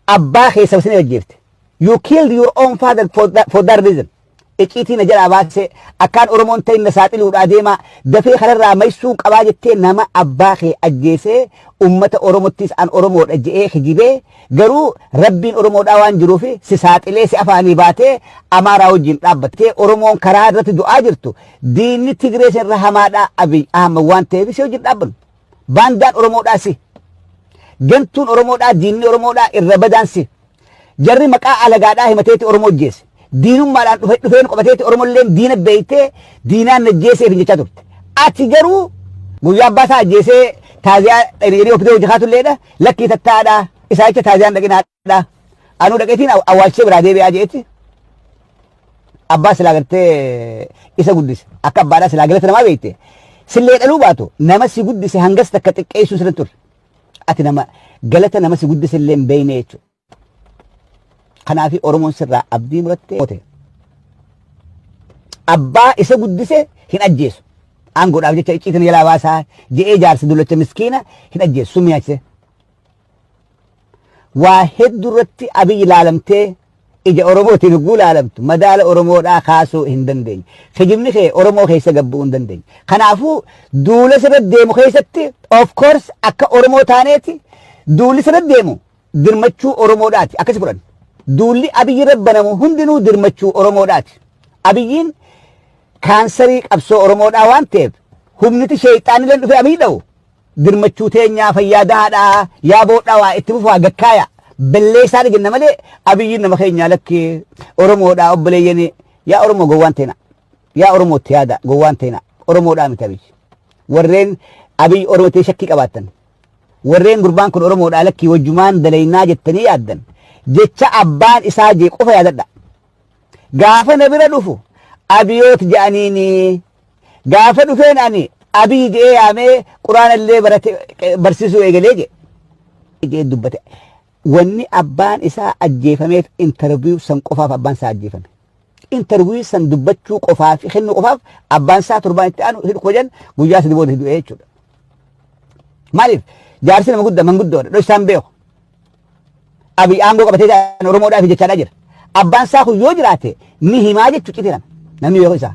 abbaa keessa isin ajjeefte. You killed your own father for that reason. Iciitiin jala baasee akkaan Oromoon ta'in na saaxiluudhaa deema dafee kanarraa maysuu qabaa jettee nama abbaa kee ajjeesee ummata Oromottis an Oromoodha je'ee hijibee garuu rabbiin Oromoodhaa waan jiruuf si saaxilee si afaanii baatee Amaaraa wajjin dhaabbattee Oromoon karaa irratti du'aa jirtu diinni Tigree irra hamaadhaa Abiy Ahmed waan ta'eef si wajjin dhaabbannu. Baandaan Oromoodhaa si gantuun Oromoodhaa diinni Oromoodhaa irra badaansi jarri maqaa alagaadhaa himateeti Oromoo ajjeese. diinummaadhaan dhufeen qobateeti Oromolleen diina beeytee diinaan najjeeseef hin jechaa turte. Ati garuu guyyaa abbaa isaa ajjeesee taaziyaa hiriiree ofiitee hojjetaatulleedha lakkii tattaadha isaa jecha taaziyaan dhaqinaadha. Anuu dhaqeetiin awwaalchee biraa deebi'aa jeetti. Abbaa silaa gartee isa guddise akka abbaadhaa silaa galata namaa beekte. Sillee dhaluu baatu nama si guddise hangas takka xiqqeessuu sirri ture. Ati nama galata nama si guddise illee hin beeyne jechuudha. Kanaafi Oromoon sirraa abdii murattee abbaa isa guddise hin ajjeesu. Aangoodhaaf jecha icciitiin jalaa baasaa je'ee jaarsi dullacha miskiina hin ajjeesu sun mi'aachise. Waa hedduu irratti Abiy ilaalamtee ija Oromootiin hogguu ilaalamtu madaala Oromoodhaa kaasuu hin dandeenye. Kijibni kee Oromoo keessa gabbuu hin dandeenye. Kanaafuu duula sirratti deemu keessatti of course akka Oromoo taaneeti duulli sirratti deemu dirmachuu Oromoodhaati akkasi fudhanne. Duulli Abiyyi rabbanamu hundinuu dirmachuu Oromoodhaati. Abiyyiin kaansarii qabsoo Oromoodhaa waan ta'eef humniti sheexaanileen dhufee Abiyyi dha'u dirmachuu teenyaa fayyaadaadhaa yaa boodhaa waa itti fufaa gakkaaya balleessaa jenna malee Abiyyiin nama keenyaa lakkee Oromoodhaa obboleeyyanii yaa Oromoo gowwaan teena yaa Oromootti yaada gowwaan teena Oromoodhaa miti Abiyyi. Warreen Abiyyi Oromootee shakkii qabaattan warreen gurbaan kun Oromoodhaa lakkii wajjumaan dalaynaa jettanii yaaddan. Jecha abbaan isaa jee qofa yaadadha. Gaafa na bira dhufu Abiyoot je'aniini gaafa dhufeen ani Abiy je'ee yaamee quraana illee barsiisuu eegalee jee dubbate. Wanni abbaan isaa ajjeefameef interview san qofaaf abbaan isaa ajjeefame. Interview san dubbachuu qofaaf kennu qofaaf abbaan isaa torbaan itti aanu hidhu kojan guyyaa sadii booda hidhu jechuudha. Maaliif jaarsi nama guddaa manguddoodha dhoksaan beeku. Abiy aangoo qabatee Oromoodhaaf jechaadhaa jira. Abbaan isaa kun yoo jiraate ni himaa jechuu citiran namni beeku isaa.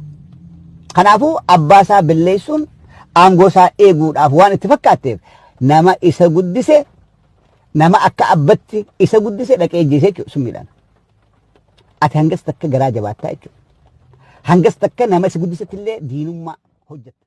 Kanaafuu abbaa isaa balleessuun aangoo isaa eeguudhaaf waan itti fakkaatteef nama isa guddise nama akka abbatti isa guddise dhaqee ajjeese jechuudha summiidhaan. Ati hangas takka garaa jabaattaa jechuudha. Hangas takka nama isa guddisetti illee diinummaa hojjetta.